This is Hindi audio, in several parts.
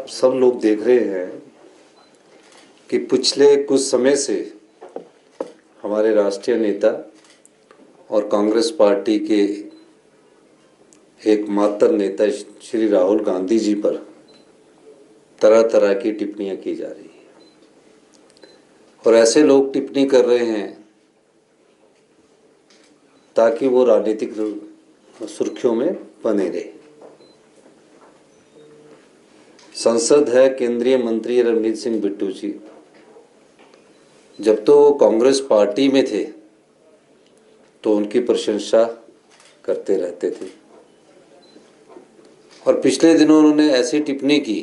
सब लोग देख रहे हैं कि पिछले कुछ समय से हमारे राष्ट्रीय नेता और कांग्रेस पार्टी के एकमात्र नेता श्री राहुल गांधी जी पर तरह तरह की टिप्पणियां की जा रही है और ऐसे लोग टिप्पणी कर रहे हैं ताकि वो राजनीतिक सुर्खियों में बने रहे। संसद है, केंद्रीय मंत्री रवनीत सिंह बिट्टू जी जब तो वो कांग्रेस पार्टी में थे तो उनकी प्रशंसा करते रहते थे और पिछले दिनों उन्होंने ऐसी टिप्पणी की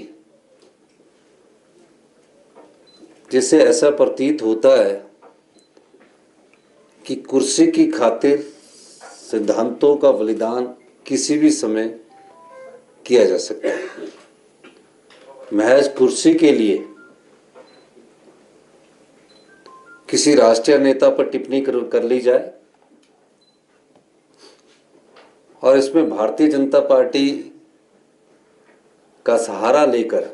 जिससे ऐसा प्रतीत होता है कि कुर्सी की खातिर सिद्धांतों का बलिदान किसी भी समय किया जा सकता है। महज कुर्सी के लिए किसी राष्ट्रीय नेता पर टिप्पणी कर ली जाए और इसमें भारतीय जनता पार्टी का सहारा लेकर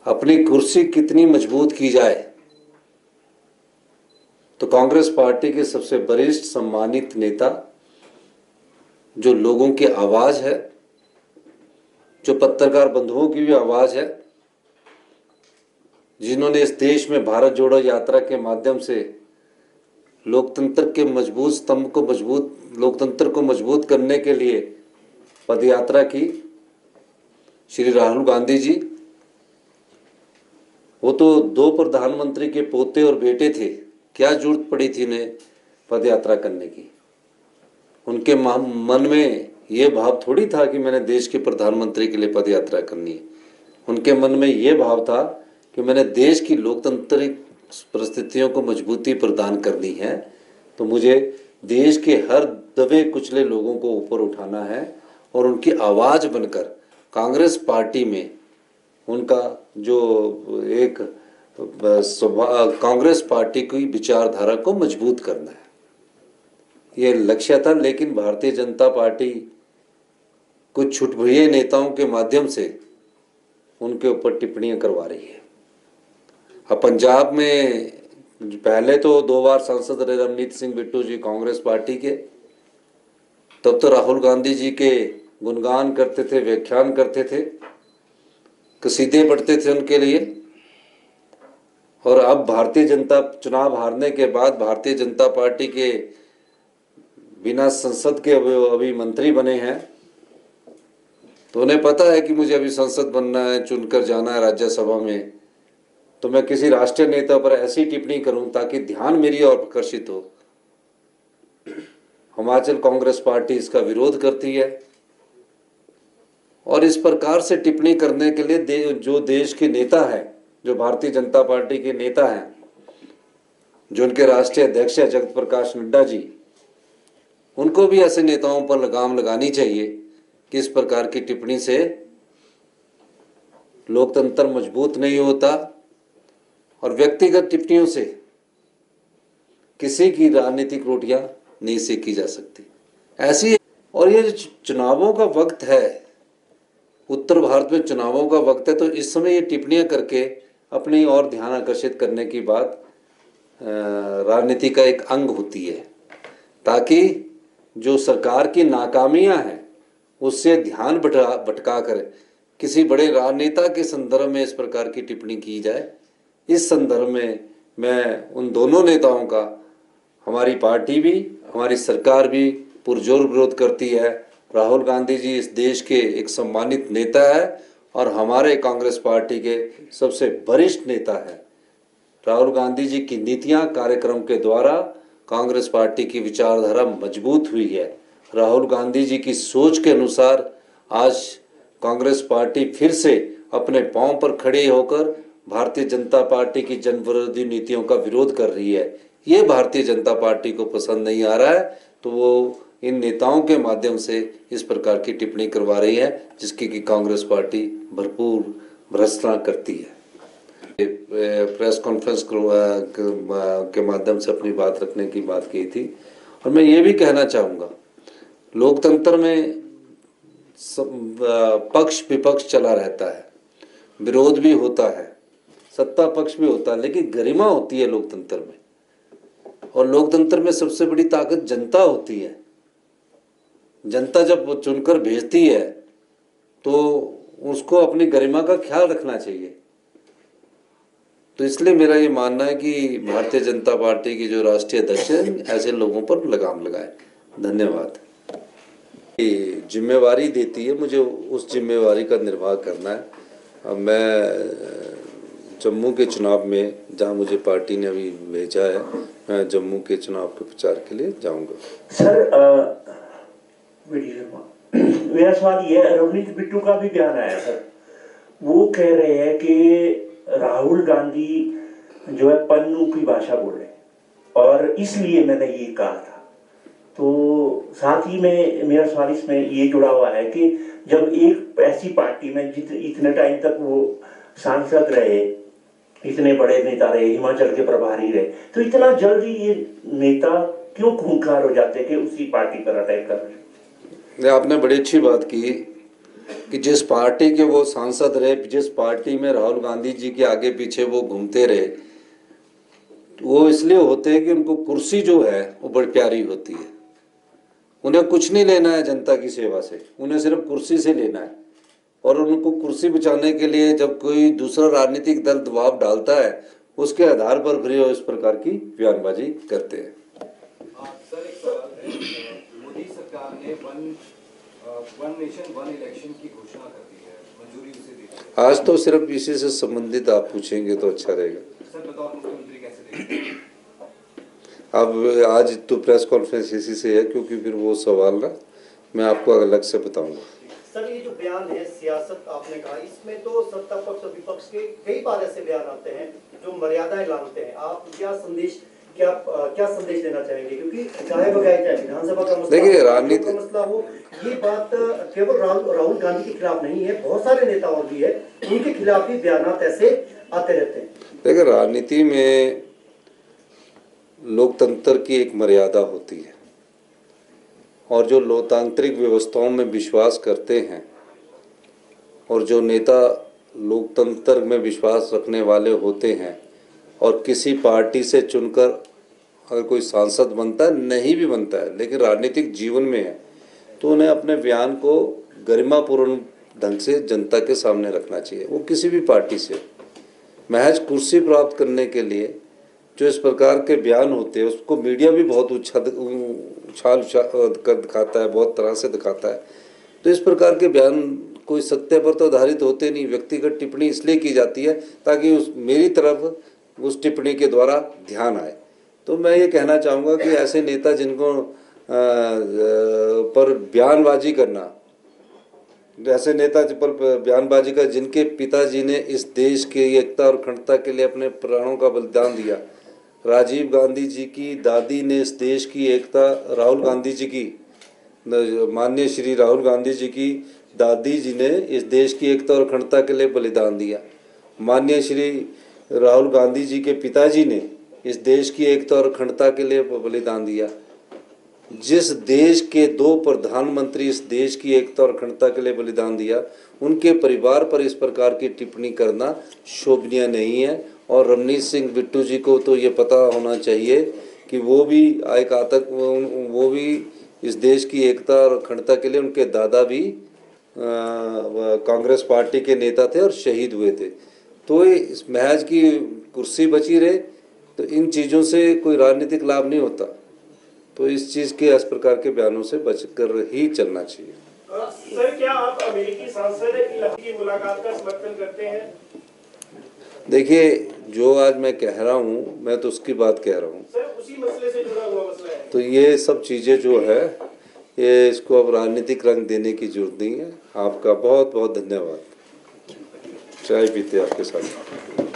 अपनी कुर्सी कितनी मजबूत की जाए तो कांग्रेस पार्टी के सबसे वरिष्ठ सम्मानित नेता जो लोगों की आवाज है, जो पत्रकार बंधुओं की भी आवाज है, जिन्होंने इस देश में भारत जोड़ो यात्रा के माध्यम से लोकतंत्र के मजबूत स्तंभ को लोकतंत्र को मजबूत करने के लिए पदयात्रा की, श्री राहुल गांधी जी। वो तो 2 प्रधानमंत्री के पोते और बेटे थे, क्या जरूरत पड़ी थी उन्हें पदयात्रा करने की। उनके मन में ये भाव थोड़ी था कि मैंने देश के प्रधानमंत्री के लिए पदयात्रा करनी है। उनके मन में ये भाव था कि मैंने देश की लोकतांत्रिक परिस्थितियों को मजबूती प्रदान करनी है, तो मुझे देश के हर दबे कुचले लोगों को ऊपर उठाना है और उनकी आवाज़ बनकर कांग्रेस पार्टी में उनका जो एक कांग्रेस पार्टी की विचारधारा को मजबूत करना है, ये लक्ष्य था। लेकिन भारतीय जनता पार्टी कुछ छुटभुइये नेताओं के माध्यम से उनके ऊपर टिप्पणियां करवा रही है। अब पंजाब में पहले तो 2 बार सांसद रहे रवनीत सिंह बिट्टू जी कांग्रेस पार्टी के, तब तो राहुल गांधी जी के गुणगान करते थे, व्याख्यान करते थे, कसीदे पढ़ते थे उनके लिए। और अब भारतीय जनता चुनाव हारने के बाद भारतीय जनता पार्टी के बिना संसद के अभी मंत्री बने हैं, तो उन्हें पता है कि मुझे अभी संसद बनना है, चुनकर जाना है राज्यसभा में, तो मैं किसी राष्ट्रीय नेता पर ऐसी टिप्पणी करूं ताकि ध्यान मेरी ओर आकर्षित हो। हिमाचल कांग्रेस पार्टी इसका विरोध करती है और इस प्रकार से टिप्पणी करने के लिए जो देश के नेता है, जो भारतीय जनता पार्टी के नेता हैं, जो उनके राष्ट्रीय अध्यक्ष है जगत प्रकाश नड्डा जी, उनको भी ऐसे नेताओं पर लगाम लगानी चाहिए कि इस प्रकार की टिप्पणी से लोकतंत्र मजबूत नहीं होता और व्यक्तिगत टिप्पणियों से किसी की राजनीतिक रोटियां नहीं सेकी जा सकती। ऐसी और ये जो चुनावों का वक्त है, उत्तर भारत में चुनावों का वक्त है, तो इस समय ये टिप्पणियां करके अपनी और ध्यान आकर्षित करने की बात राजनीति का एक अंग होती है, ताकि जो सरकार की नाकामियां हैं उससे ध्यान भटका कर किसी बड़े राजनेता के संदर्भ में इस प्रकार की टिप्पणी की जाए। इस संदर्भ में मैं उन दोनों नेताओं का, हमारी पार्टी भी हमारी सरकार भी पुरजोर विरोध करती है। राहुल गांधी जी इस देश के एक सम्मानित नेता है और हमारे कांग्रेस पार्टी के सबसे वरिष्ठ नेता है। राहुल गांधी जी की नीतियां, कार्यक्रम के द्वारा कांग्रेस पार्टी की विचारधारा मजबूत हुई है। राहुल गांधी जी की सोच के अनुसार आज कांग्रेस पार्टी फिर से अपने पांव पर खड़े होकर भारतीय जनता पार्टी की जन विरोधी नीतियों का विरोध कर रही है। ये भारतीय जनता पार्टी को पसंद नहीं आ रहा है, तो वो इन नेताओं के माध्यम से इस प्रकार की टिप्पणी करवा रही है, जिसकी कि कांग्रेस पार्टी भरपूर भर्त्सना करती है। प्रेस कॉन्फ्रेंस के माध्यम से अपनी बात रखने की बात की थी और मैं ये भी कहना चाहूँगा, लोकतंत्र में पक्ष विपक्ष चला रहता है, विरोध भी होता है, सत्ता पक्ष भी होता है, लेकिन गरिमा होती है लोकतंत्र में। और लोकतंत्र में सबसे बड़ी ताकत जनता होती है। जनता जब चुनकर भेजती है तो उसको अपनी गरिमा का ख्याल रखना चाहिए। तो इसलिए मेरा ये मानना है कि भारतीय जनता पार्टी की जो राष्ट्रीय अध्यक्ष है ऐसे लोगों पर लगाम लगाए। धन्यवाद। जिम्मेवारी देती है, मुझे उस जिम्मेवारी का निर्वाह करना है। अब मैं जम्मू के चुनाव में, जहां मुझे पार्टी ने अभी भेजा है, मैं जम्मू के चुनाव के प्रचार के लिए जाऊंगा। सर मेरा सवाल ये है, रवनीत बिट्टू का भी बयान आया सर, वो कह रहे हैं कि राहुल गांधी जो है पन्नू की भाषा बोले और इसलिए मैंने ये कहा था। तो साथ ही में मेरा सवाल इसमें ये जुड़ा हुआ है कि जब एक ऐसी पार्टी में इतने टाइम तक वो सांसद रहे, इतने बड़े नेता रहे, हिमाचल के प्रभारी रहे, तो इतना जल्दी ये नेता क्यों खूंखार हो जाते कि उसी पार्टी पर अटैक कर रहे? आपने बड़ी अच्छी बात की कि जिस पार्टी के वो सांसद रहे, जिस पार्टी में राहुल गांधी जी के आगे पीछे वो घूमते रहे, वो इसलिए होते हैं कि उनको कुर्सी जो है वो बड़ी प्यारी होती है। उन्हें कुछ नहीं लेना है जनता की सेवा से, उन्हें सिर्फ कुर्सी से लेना है। और उनको कुर्सी बचाने के लिए जब कोई दूसरा राजनीतिक दल दबाव डालता है, उसके आधार पर फिर इस प्रकार की बयानबाजी करते हैं। सर एक सवाल है, मोदी सरकार ने वन नेशन वन इलेक्शन की घोषणा कर दी है, मंजूरी उसे दी है। आज तो सिर्फ इसी से संबंधित आप पूछेंगे तो अच्छा रहेगा। सर बतौर मुख्यमंत्री कैसे देखते हैं? अब आज तो प्रेस कॉन्फ्रेंस इसी से है, क्योंकि फिर वो सवाल ना मैं आपको अलग से बताऊंगा। सर ये जो बयान है सियासत आपने कहा, इसमें तो सत्ता पक्ष और विपक्ष के कई बार ऐसे बयान आते हैं जो मर्यादाएं लांघते हैं। आप क्या संदेश देना चाहेंगे? क्योंकि चाहे विधानसभा का मसला, देखिए राजनीति का मसला हो, ये बात केवल राहुल गांधी के खिलाफ नहीं है, बहुत सारे नेता और भी है, उनके खिलाफ भी बयान ऐसे आते रहते हैं। देखिए राजनीति में लोकतंत्र की एक मर्यादा होती है, और जो लोकतांत्रिक व्यवस्थाओं में विश्वास करते हैं और जो नेता लोकतंत्र में विश्वास रखने वाले होते हैं और किसी पार्टी से चुनकर अगर कोई सांसद बनता है, नहीं भी बनता है, लेकिन राजनीतिक जीवन में है, तो उन्हें अपने बयान को गरिमापूर्ण ढंग से जनता के सामने रखना चाहिए। वो किसी भी पार्टी से महज कुर्सी प्राप्त करने के लिए जो इस प्रकार के बयान होते हैं, उसको मीडिया भी बहुत उछाल कर दिखाता है, बहुत तरह से दिखाता है। तो इस प्रकार के बयान कोई सत्य पर तो आधारित होते नहीं, व्यक्तिगत टिप्पणी इसलिए की जाती है ताकि मेरी तरफ उस टिप्पणी के द्वारा ध्यान आए। तो मैं ये कहना चाहूँगा कि ऐसे नेता जिनको पर बयानबाजी करना, ऐसे नेता पर बयानबाजी का जिनके पिताजी ने इस देश की एकता और अखंडता के लिए अपने प्राणों का बलिदान दिया, राजीव गांधी जी की दादी ने इस देश की एकता, राहुल गांधी जी की, माननीय श्री राहुल गांधी जी की दादी जी ने इस देश की एकता और अखंडता के लिए बलिदान दिया। माननीय श्री राहुल गांधी जी के पिताजी ने इस देश की एकता और अखंडता के लिए बलिदान दिया। जिस देश के 2 प्रधानमंत्री इस देश की एकता और अखंडता के लिए बलिदान दिया, उनके परिवार पर इस प्रकार की टिप्पणी करना शोभनीय नहीं है। और रवनीत सिंह बिट्टू जी को तो ये पता होना चाहिए कि वो भी एक आतंक, वो भी इस देश की एकता और अखंडता के लिए, उनके दादा भी कांग्रेस पार्टी के नेता थे और शहीद हुए थे। तो इस महज की कुर्सी बची रहे तो इन चीज़ों से कोई राजनीतिक लाभ नहीं होता। तो इस चीज़ के इस प्रकार के बयानों से बचकर ही चलना चाहिए। सर क्या आप अमेरिकी सांसद की मुलाकात का समर्थन करते हैं? देखिए जो आज मैं कह रहा हूँ, मैं तो उसकी बात कह रहा हूँ सर, उसी मसले से जुड़ा हुआ मसला है। तो ये सब चीज़ें जो है, ये इसको अब राजनीतिक रंग देने की जरूरत नहीं है। आपका बहुत बहुत धन्यवाद। चाय पीते आपके साथ।